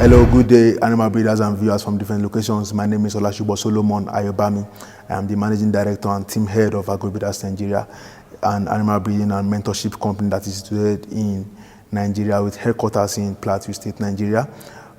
Hello, good day, animal breeders and viewers from different locations. My name is Olashubo Solomon Ayobami. I am the Managing Director and Team Head of Agrobreeders Nigeria, an animal breeding and mentorship company that is situated in Nigeria with headquarters in Plateau State, Nigeria.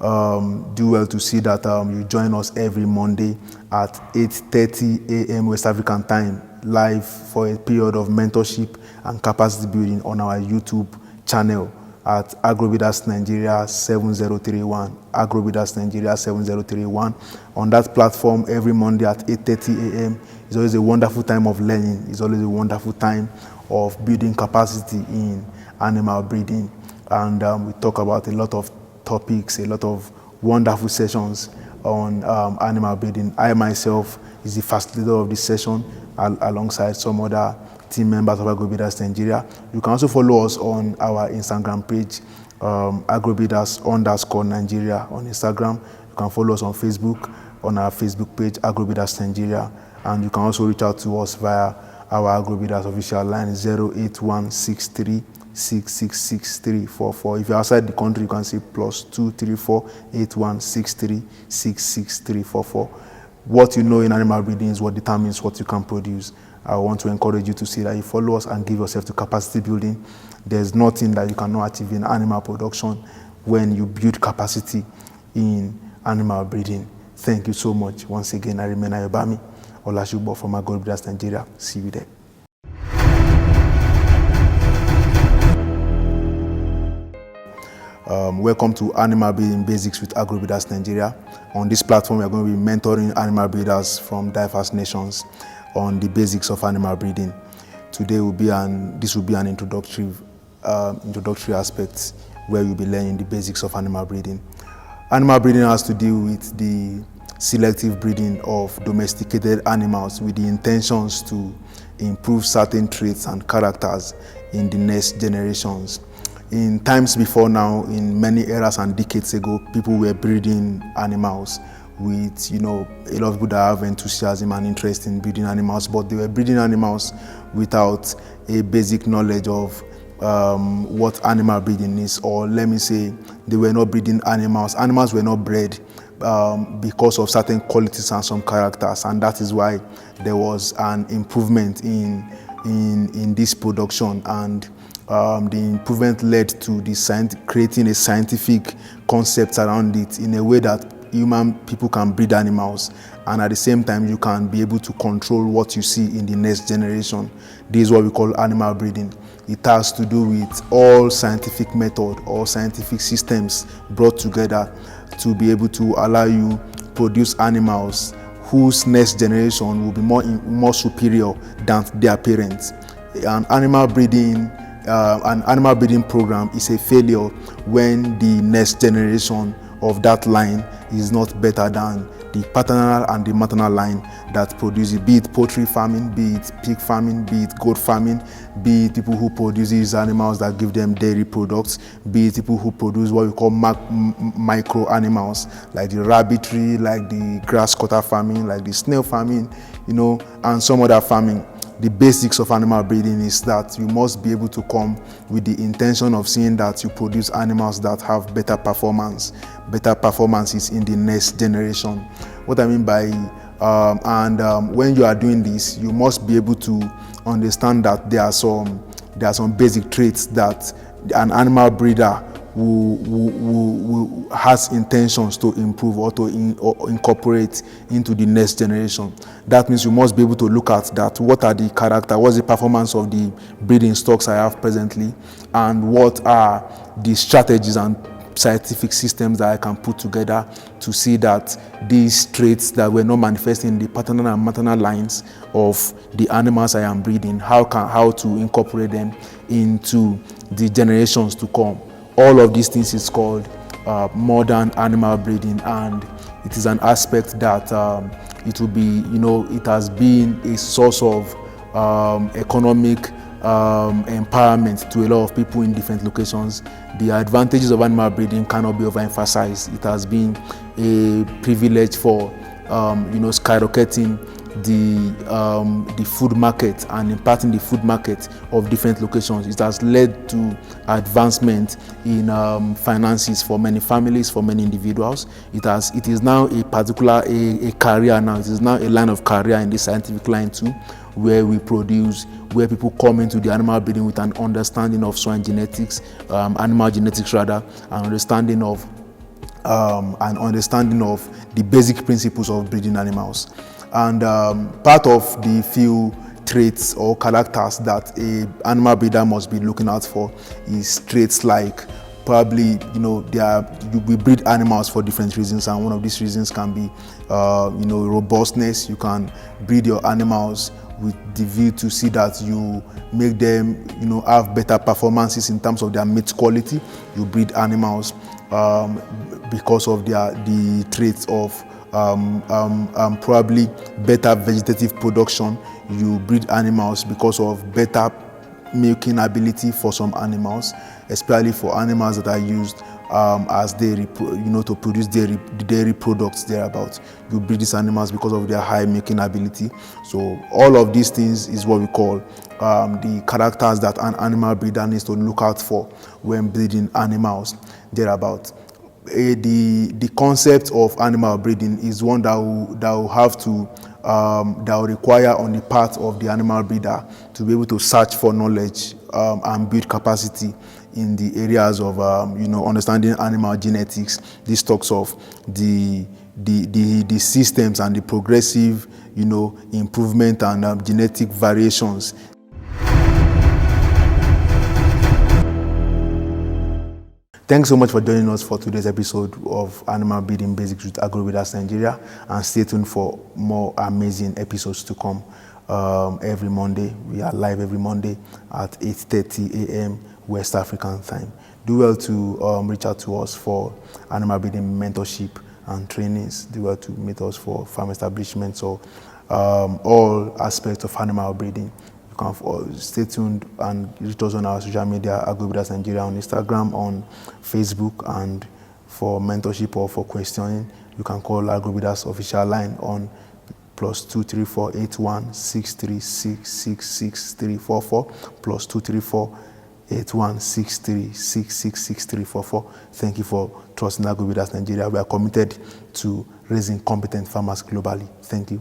Do well to see that you join us every Monday at 8:30 a.m. West African time, live for a period of mentorship and capacity building on our YouTube channel at Agrobreeders Nigeria 7031, Agrobreeders Nigeria 7031. On that platform, every Monday at 8:30 a.m. is always a wonderful time of learning. It's always a wonderful time of building capacity in animal breeding. And we talk about a lot of topics, a lot of wonderful sessions on animal breeding. I myself is the facilitator of this session alongside some other team members of Agrobreeders Nigeria. You can also follow us on our Instagram page, Agrobreeders_Nigeria on Instagram. You can follow us on Facebook, on our Facebook page, Agrobreeders Nigeria. And you can also reach out to us via our Agrobreeders official line, 08163666344. If you're outside the country, you can say +234 8163666344. What you know in animal breeding is what determines what you can produce. I want to encourage you to see that you follow us and give yourself to capacity building. There's nothing that you cannot achieve in animal production when you build capacity in animal breeding. Thank you so much. Once again, I remain Ayobami Olashubo from Agrobreeders Nigeria. See you there. Welcome to Animal Breeding Basics with Agrobreeders Nigeria. On this platform, we are going to be mentoring animal breeders from diverse nations on the basics of animal breeding. Today this will be an introductory aspect where you'll be learning the basics of animal breeding. Animal breeding has to do with the selective breeding of domesticated animals with the intentions to improve certain traits and characters in the next generations. In times before now, in many eras and decades ago, people were breeding animals with, a lot of people that have enthusiasm and interest in breeding animals, but they were breeding animals without a basic knowledge of what animal breeding is, or let me say, they were not breeding animals. Animals were not bred because of certain qualities and some characters, and that is why there was an improvement in this production, and the improvement led to creating a scientific concept around it in a way that human people can breed animals, and at the same time you can be able to control what you see in the next generation. This is what we call animal breeding. It has to do with all scientific method or scientific systems brought together to be able to allow you produce animals whose next generation will be more superior than their parents. An animal breeding program is a failure when the next generation of that line is not better than the paternal and the maternal line that produce it, be it poultry farming, be it pig farming, be it goat farming, be it people who produce these animals that give them dairy products, be it people who produce what we call micro animals, like the rabbitry, like the grass cutter farming, like the snail farming, and some other farming. The basics of animal breeding is that you must be able to come with the intention of seeing that you produce animals that have better performances in the next generation. What I mean by, when you are doing this, you must be able to understand that there are some basic traits that an animal breeder who has intentions to improve or to incorporate into the next generation. That means you must be able to look at that. What are the character? What's the performance of the breeding stocks I have presently? And what are the strategies and scientific systems that I can put together to see that these traits that were not manifesting in the paternal and maternal lines of the animals I am breeding, how to incorporate them into the generations to come. All of these things is called modern animal breeding, and it is an aspect that it will be, it has been a source of economic empowerment to a lot of people in different locations. The advantages of animal breeding cannot be overemphasized. It has been a privilege for skyrocketing the food market and impacting the food market of different locations. It has led to advancement in finances for many families, for many individuals. It is now a particular a career now. It is now a line of career in the scientific line too, where people come into the animal breeding with an understanding of swine genetics, animal genetics rather, an understanding of the basic principles of breeding animals. And part of the few traits or characters that a animal breeder must be looking out for is traits like, probably, we breed animals for different reasons, and one of these reasons can be robustness. You can breed your animals with the view to see that you make them have better performances in terms of their meat quality. You breed animals because of the traits of probably better vegetative production. You breed animals because of better milking ability for some animals, especially for animals that are used as dairy, to produce dairy products thereabout. You breed these animals because of their high milking ability. So all of these things is what we call the characters that an animal breeder needs to look out for when breeding animals thereabout. The concept of animal breeding is one that will require on the part of the animal breeder to be able to search for knowledge and build capacity in the areas of understanding animal genetics. This talks of the systems and the progressive improvement and genetic variations. Thanks so much for joining us for today's episode of Animal Breeding Basics with Agrobreeders Nigeria, and stay tuned for more amazing episodes to come. Every Monday, we are live every Monday at 8:30 a.m. West African time. Do well to reach out to us for animal breeding mentorship and trainings. Do well to meet us for farm establishments or all aspects of animal breeding. You can stay tuned and reach us on our social media, Agrobreeders Nigeria, on Instagram, on Facebook, and for mentorship or for questioning, you can call Agrobreeders official line on +234 81 636 66344 +234 81 636 66344. Thank you for trusting Agrobreeders Nigeria. We are committed to raising competent farmers globally. Thank you.